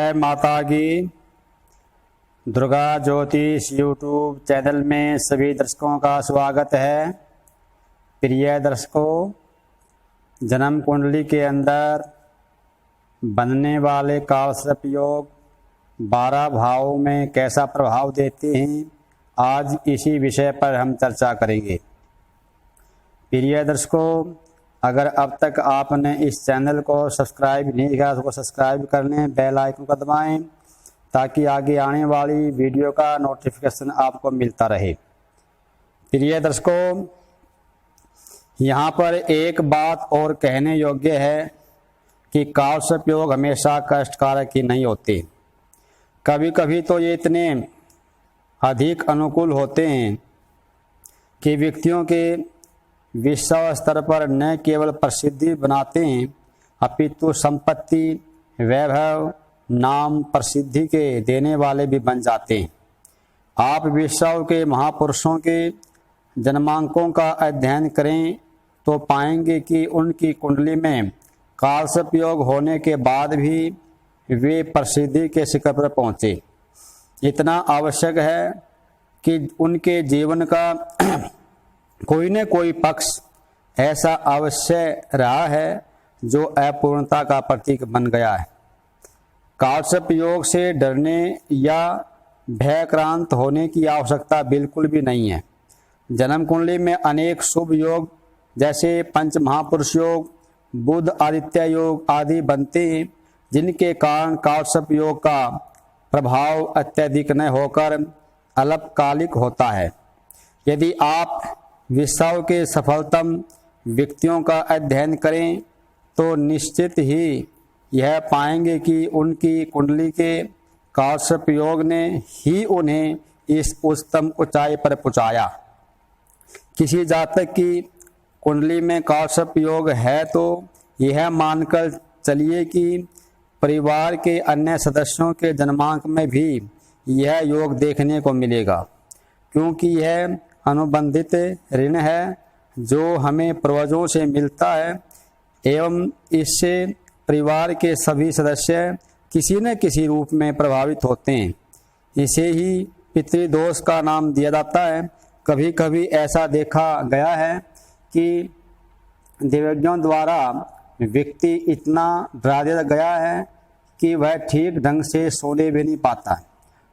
जय माता की। दुर्गा ज्योतिष यूट्यूब चैनल में सभी दर्शकों का स्वागत है। प्रिय दर्शकों, जन्म कुंडली के अंदर बनने वाले कालसर्प योग 12 भावों में कैसा प्रभाव देते हैं, आज इसी विषय पर हम चर्चा करेंगे। प्रिय दर्शकों, अगर अब तक आपने इस चैनल को सब्सक्राइब नहीं किया तो सब्सक्राइब कर लें, बेल आइकन को दबाएं ताकि आगे आने वाली वीडियो का नोटिफिकेशन आपको मिलता रहे। प्रिय दर्शकों, यहाँ पर एक बात और कहने योग्य है कि कालसर्प योग हमेशा कष्टकारक ही नहीं होते। कभी कभी तो ये इतने अधिक अनुकूल होते हैं कि व्यक्तियों के विश्व स्तर पर न केवल प्रसिद्धि बनाते हैं अपितु संपत्ति, वैभव, नाम, प्रसिद्धि के देने वाले भी बन जाते हैं। आप विश्व के महापुरुषों के जन्मांकों का अध्ययन करें तो पाएंगे कि उनकी कुंडली में कालसर्प योग होने के बाद भी वे प्रसिद्धि के शिखर पर पहुँचे। इतना आवश्यक है कि उनके जीवन का कोई न कोई पक्ष ऐसा अवश्य रहा है जो अपूर्णता का प्रतीक बन गया है। कालसर्प योग से डरने या भयक्रांत होने की आवश्यकता बिल्कुल भी नहीं है। जन्म कुंडली में अनेक शुभ योग जैसे पंच महापुरुष योग, बुध आदित्य योग आदि बनते हैं, जिनके कारण कालसर्प योग का प्रभाव अत्यधिक न होकर अल्पकालिक होता है। यदि आप विश्व के सफलतम व्यक्तियों का अध्ययन करें तो निश्चित ही यह पाएंगे कि उनकी कुंडली के कालसर्प योग ने ही उन्हें इस उच्चतम ऊंचाई पर पहुंचाया। किसी जातक की कुंडली में कालसर्प योग है तो यह मानकर चलिए कि परिवार के अन्य सदस्यों के जन्मांक में भी यह योग देखने को मिलेगा, क्योंकि यह अनुबंधित ऋण है जो हमें पूर्वजों से मिलता है एवं इससे परिवार के सभी सदस्य किसी न किसी रूप में प्रभावित होते हैं। इसे ही पितृदोष का नाम दिया जाता है। कभी कभी ऐसा देखा गया है कि देवज्ञों द्वारा व्यक्ति इतना डरा दिया गया है कि वह ठीक ढंग से सोने भी नहीं पाता है,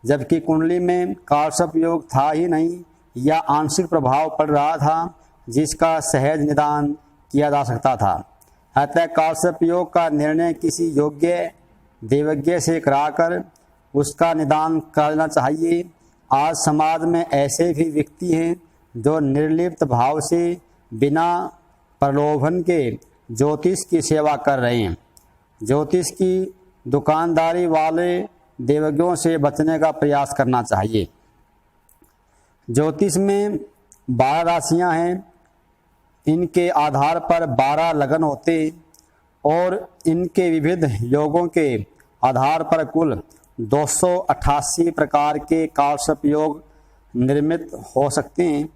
जबकि कुंडली में कालसर्प योग था ही नहीं या आंशिक प्रभाव पड़ रहा था जिसका सहज निदान किया जा सकता था। अतः कालसर्प योग का निर्णय किसी योग्य देवज्ञ से कराकर उसका निदान करना चाहिए। आज समाज में ऐसे भी व्यक्ति हैं जो निर्लिप्त भाव से बिना प्रलोभन के ज्योतिष की सेवा कर रहे हैं। ज्योतिष की दुकानदारी वाले देवज्ञों से बचने का प्रयास करना चाहिए। ज्योतिष में 12 राशियां हैं, इनके आधार पर 12 लगन होते और इनके विविध योगों के आधार पर कुल 288 प्रकार के कालसर्प योग निर्मित हो सकते हैं।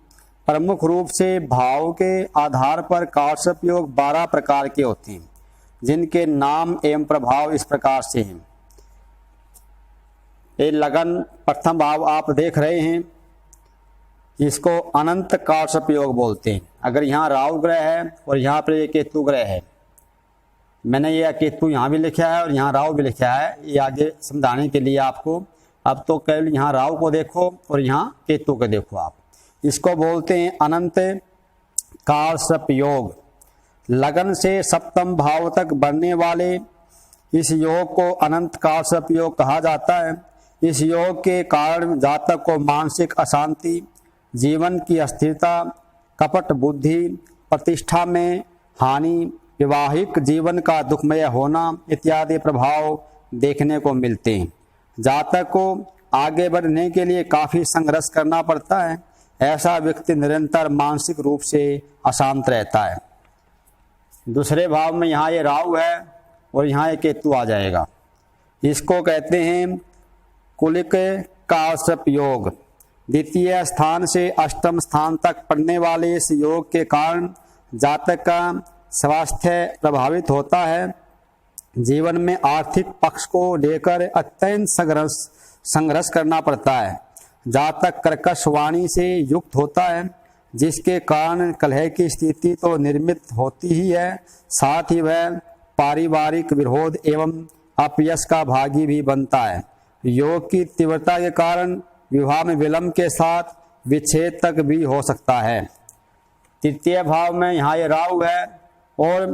प्रमुख रूप से भाव के आधार पर कालसर्प योग 12 प्रकार के होते हैं, जिनके नाम एवं प्रभाव इस प्रकार से हैं। ये लगन प्रथम भाव आप देख रहे हैं, इसको अनंत कालसर्प योग बोलते हैं। अगर यहाँ राहु ग्रह है और यहाँ पर ये केतु ग्रह है, मैंने ये केतु यहाँ भी लिखा है और यहाँ राहु भी लिखा है, ये आगे समझाने के लिए आपको। अब तो केवल यहाँ राहु को देखो और यहाँ केतु को देखो आप। इसको बोलते हैं अनंत कालसर्प योग। लगन से सप्तम भाव तक बढ़ने वाले इस योग को अनंत कालसर्प योग कहा जाता है। इस योग के कारण जातक को मानसिक अशांति, जीवन की अस्थिरता, कपट बुद्धि, प्रतिष्ठा में हानि, वैवाहिक जीवन का दुखमय होना इत्यादि प्रभाव देखने को मिलते हैं। जातक को आगे बढ़ने के लिए काफी संघर्ष करना पड़ता है। ऐसा व्यक्ति निरंतर मानसिक रूप से अशांत रहता है। दूसरे भाव में यहाँ ये राहु है और यहाँ ये केतु आ जाएगा। इसको कहते हैं कुलिक कालसर्प योग। द्वितीय स्थान से अष्टम स्थान तक पड़ने वाले इस योग के कारण जातक का स्वास्थ्य प्रभावित होता है। जीवन में आर्थिक पक्ष को लेकर अत्यंत संघर्ष करना पड़ता है। जातक कर्कश वाणी से युक्त होता है, जिसके कारण कलह की स्थिति तो निर्मित होती ही है, साथ ही वह पारिवारिक विरोध एवं अपयश का भागी भी बनता है। योग की तीव्रता के कारण विवाह में विलंब के साथ विच्छेद तक भी हो सकता है। तृतीय भाव में यहाँ ये राहु है और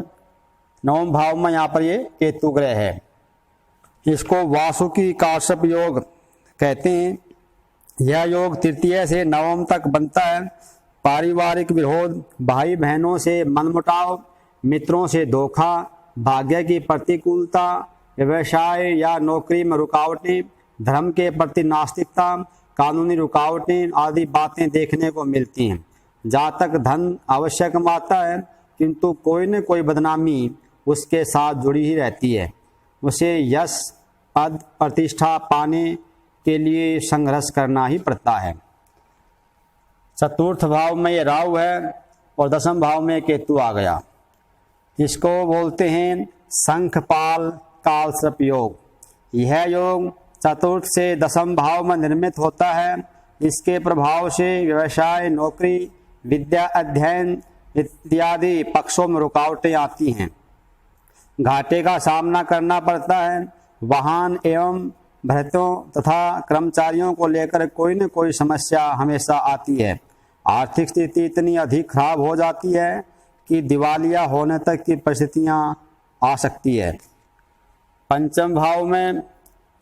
नवम भाव में यहाँ पर ये केतु ग्रह है। इसको वासुकी काश्यप योग कहते हैं। यह योग तृतीय से नवम तक बनता है। पारिवारिक विरोध, भाई बहनों से मनमुटाव, मित्रों से धोखा, भाग्य की प्रतिकूलता, व्यवसाय या नौकरी में रुकावटें, धर्म के प्रति नास्तिकता, कानूनी रुकावटें आदि बातें देखने को मिलती हैं। जातक धन अवश्य कमाता है, किंतु कोई न कोई बदनामी उसके साथ जुड़ी ही रहती है। उसे यश, पद, प्रतिष्ठा पाने के लिए संघर्ष करना ही पड़ता है। चतुर्थ भाव में ये राहु है और दसम भाव में केतु आ गया। इसको बोलते हैं शंखपाल कालसर्प योग। यह योग चतुर्थ से दसम भाव में निर्मित होता है। इसके प्रभाव से व्यवसाय, नौकरी, विद्या अध्ययन इत्यादि पक्षों में रुकावटें आती हैं। घाटे का सामना करना पड़ता है। वाहन एवं भृत्यों तथा कर्मचारियों को लेकर कोई न कोई समस्या हमेशा आती है। आर्थिक स्थिति इतनी अधिक खराब हो जाती है कि दिवालिया होने तक की परिस्थितियां आ सकती है। पंचम भाव में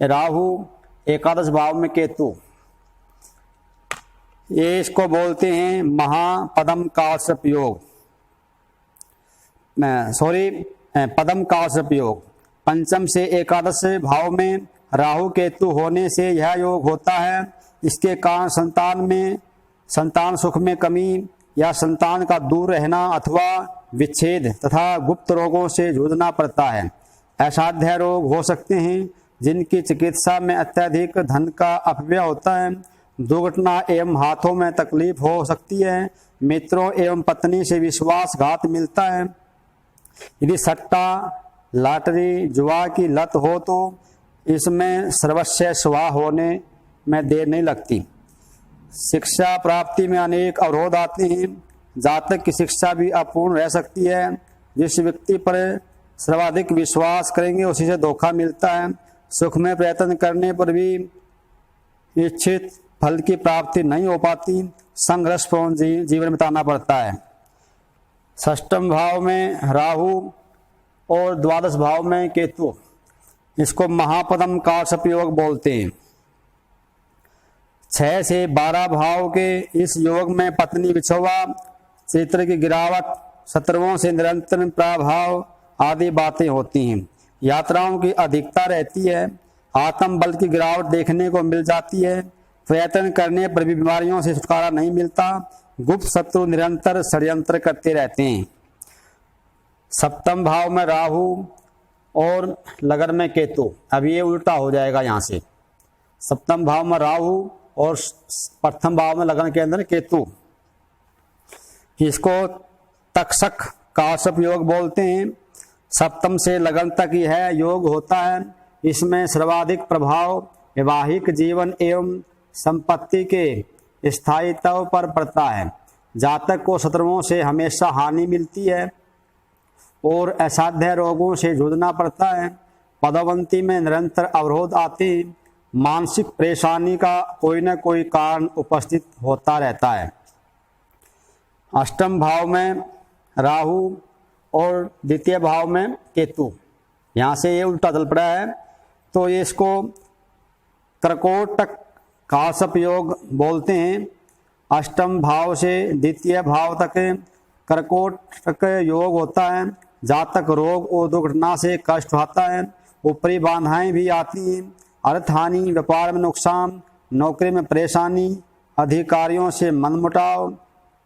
राहु, एकादश भाव में केतु। ये इसको बोलते हैं महापदम काश्यप योग, पदम काश्यप योग। पंचम से एकादश भाव में राहु केतु होने से यह योग होता है। इसके कारण संतान सुख में कमी या संतान का दूर रहना अथवा विच्छेद तथा गुप्त रोगों से जूझना पड़ता है। असाध्य रोग हो सकते हैं, जिनकी चिकित्सा में अत्यधिक धन का अपव्यय होता है। दुर्घटना एवं हाथों में तकलीफ हो सकती है। मित्रों एवं पत्नी से विश्वासघात मिलता है। यदि सट्टा, लॉटरी, जुआ की लत हो तो इसमें सर्वस्व स्वाहा होने में देर नहीं लगती। शिक्षा प्राप्ति में अनेक अवरोध आते हैं। जातक की शिक्षा भी अपूर्ण रह सकती है। जिस व्यक्ति पर सर्वाधिक विश्वास करेंगे उसी से धोखा मिलता है। सुख में प्रयत्न करने पर भी इच्छित फल की प्राप्ति नहीं हो पाती। संघर्षपूर्ण जीवन बिताना पड़ता है। षष्ठम भाव में राहु और द्वादश भाव में केतु। इसको महापदम काश्यप योग बोलते हैं। 6 से 12 भाव के इस योग में पत्नी विछोवा, चित्र की गिरावट, शत्रुओं से निरंतर प्रभाव आदि बातें होती हैं। यात्राओं की अधिकता रहती है। आत्म बल की गिरावट देखने को मिल जाती है। प्रयत्न करने पर भी बीमारियों से छुटकारा नहीं मिलता। गुप्त शत्रु निरंतर षड्यंत्र करते रहते हैं। सप्तम भाव में राहु और लगन में केतु। अब ये उल्टा हो जाएगा यहाँ से। सप्तम भाव में राहु और प्रथम भाव में लगन के अंदर केतु। इसको तक्षक काश्यप योग बोलते हैं। सप्तम से लगन तक यह योग होता है। इसमें सर्वाधिक प्रभाव वैवाहिक जीवन एवं संपत्ति के स्थायित्व पर पड़ता है। जातक को शत्रुओं से हमेशा हानि मिलती है और असाध्य रोगों से जूझना पड़ता है। पदोन्नति में निरंतर अवरोध आते हैं। मानसिक परेशानी का कोई न कोई कारण उपस्थित होता रहता है। अष्टम भाव में राहु और द्वितीय भाव में केतु। यहाँ से ये उल्टा चल पड़ा है, तो ये इसको कर्कोटक काश्यप योग बोलते हैं। अष्टम भाव से द्वितीय भाव तक कर्कोटक योग होता है। जातक रोग और दुर्घटना से कष्ट होता है। ऊपरी बाधाएं भी आती हैं। अर्थ हानि, व्यापार में नुकसान, नौकरी में परेशानी, अधिकारियों से मनमुटाव,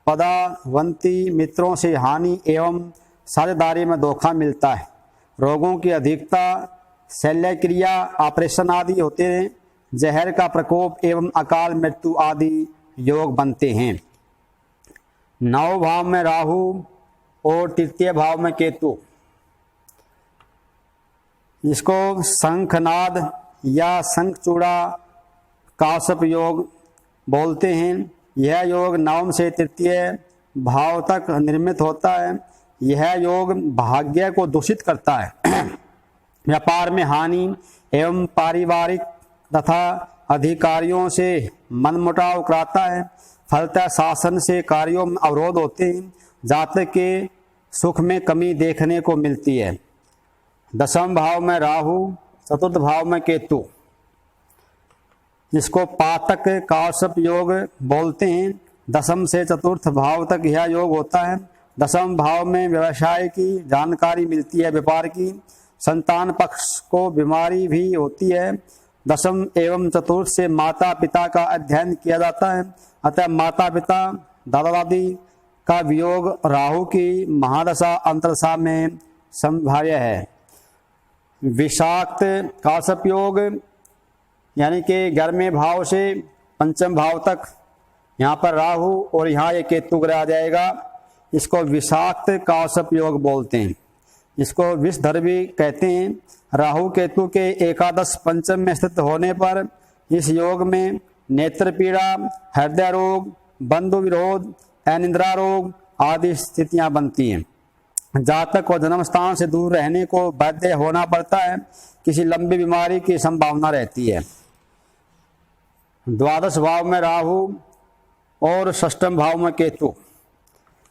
पदोन्नति, मित्रों से हानि एवं साझेदारी में धोखा मिलता है। रोगों की अधिकता, शल्य क्रिया, ऑपरेशन आदि होते हैं। जहर का प्रकोप एवं अकाल मृत्यु आदि योग बनते हैं। 9 भाव में राहु और तृतीय भाव में केतु। जिसको शंखनाद या शंखचूड़ा काश्यप योग बोलते हैं। यह योग नवम से तृतीय भाव तक निर्मित होता है। यह योग भाग्य को दूषित करता है, व्यापार में हानि एवं पारिवारिक तथा अधिकारियों से मनमुटाव कराता है। फलतः शासन से कार्यों में अवरोध होते हैं। जातक के सुख में कमी देखने को मिलती है। दसम भाव में राहु, चतुर्थ भाव में केतु, जिसको पातक काश्यप योग बोलते हैं। दसम से चतुर्थ भाव तक यह योग होता है। दसम भाव में व्यवसाय की जानकारी मिलती है, व्यापार की। संतान पक्ष को बीमारी भी होती है। दसम एवं चतुर्थ से माता पिता का अध्ययन किया जाता है। अतः माता पिता दादा दादी का वियोग राहु की महादशा अंतरदशा में संभाव्य है। विषाक्त काश्यप योग यानी कि 11वें भाव से 5वें भाव तक यहाँ पर राहु और यहाँ ये केतु ग्रह आ जाएगा। इसको विषाक्त काश्यप योग बोलते हैं। इसको विषधर भी कहते हैं। राहु केतु के एकादश पंचम में स्थित होने पर इस योग में नेत्र पीड़ा, हृदय रोग, बंधु विरोध, अनिद्रा रोग आदि स्थितियां बनती हैं। जातक को जन्म स्थान से दूर रहने को बाध्य होना पड़ता है। किसी लंबी बीमारी की संभावना रहती है। द्वादश भाव में राहु और षष्ठम भाव में केतु,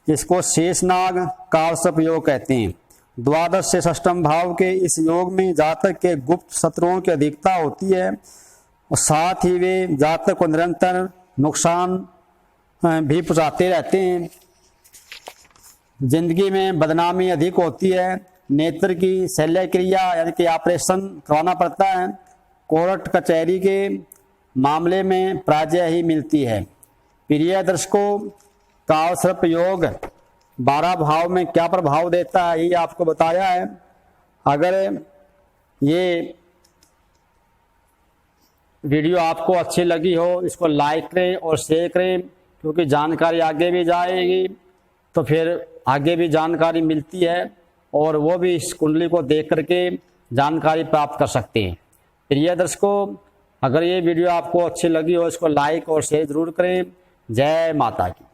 इसको शेषनाग काश्यप योग कहते हैं। द्वादश से षष्ठम भाव के इस योग में जातक के गुप्त शत्रुओं की अधिकता होती है और साथ ही वे जातक को निरंतर नुकसान भी पहुंचाते रहते हैं। जिंदगी में बदनामी अधिक होती है। नेत्र की शल्य क्रिया यानी कि ऑपरेशन करवाना पड़ता है। कोर्ट कचहरी के मामले में पराजय ही मिलती है। प्रिय दर्शकों, काश्यप योग 12 भाव में क्या प्रभाव देता है ये आपको बताया है। अगर ये वीडियो आपको अच्छी लगी हो, इसको लाइक करें और शेयर करें, क्योंकि जानकारी आगे भी जाएगी तो फिर आगे भी जानकारी मिलती है और वो भी इस कुंडली को देख करके जानकारी प्राप्त कर सकते हैं। प्रिय दर्शकों, अगर ये वीडियो आपको अच्छी लगी हो, इसको लाइक और शेयर जरूर करें। जय माता की।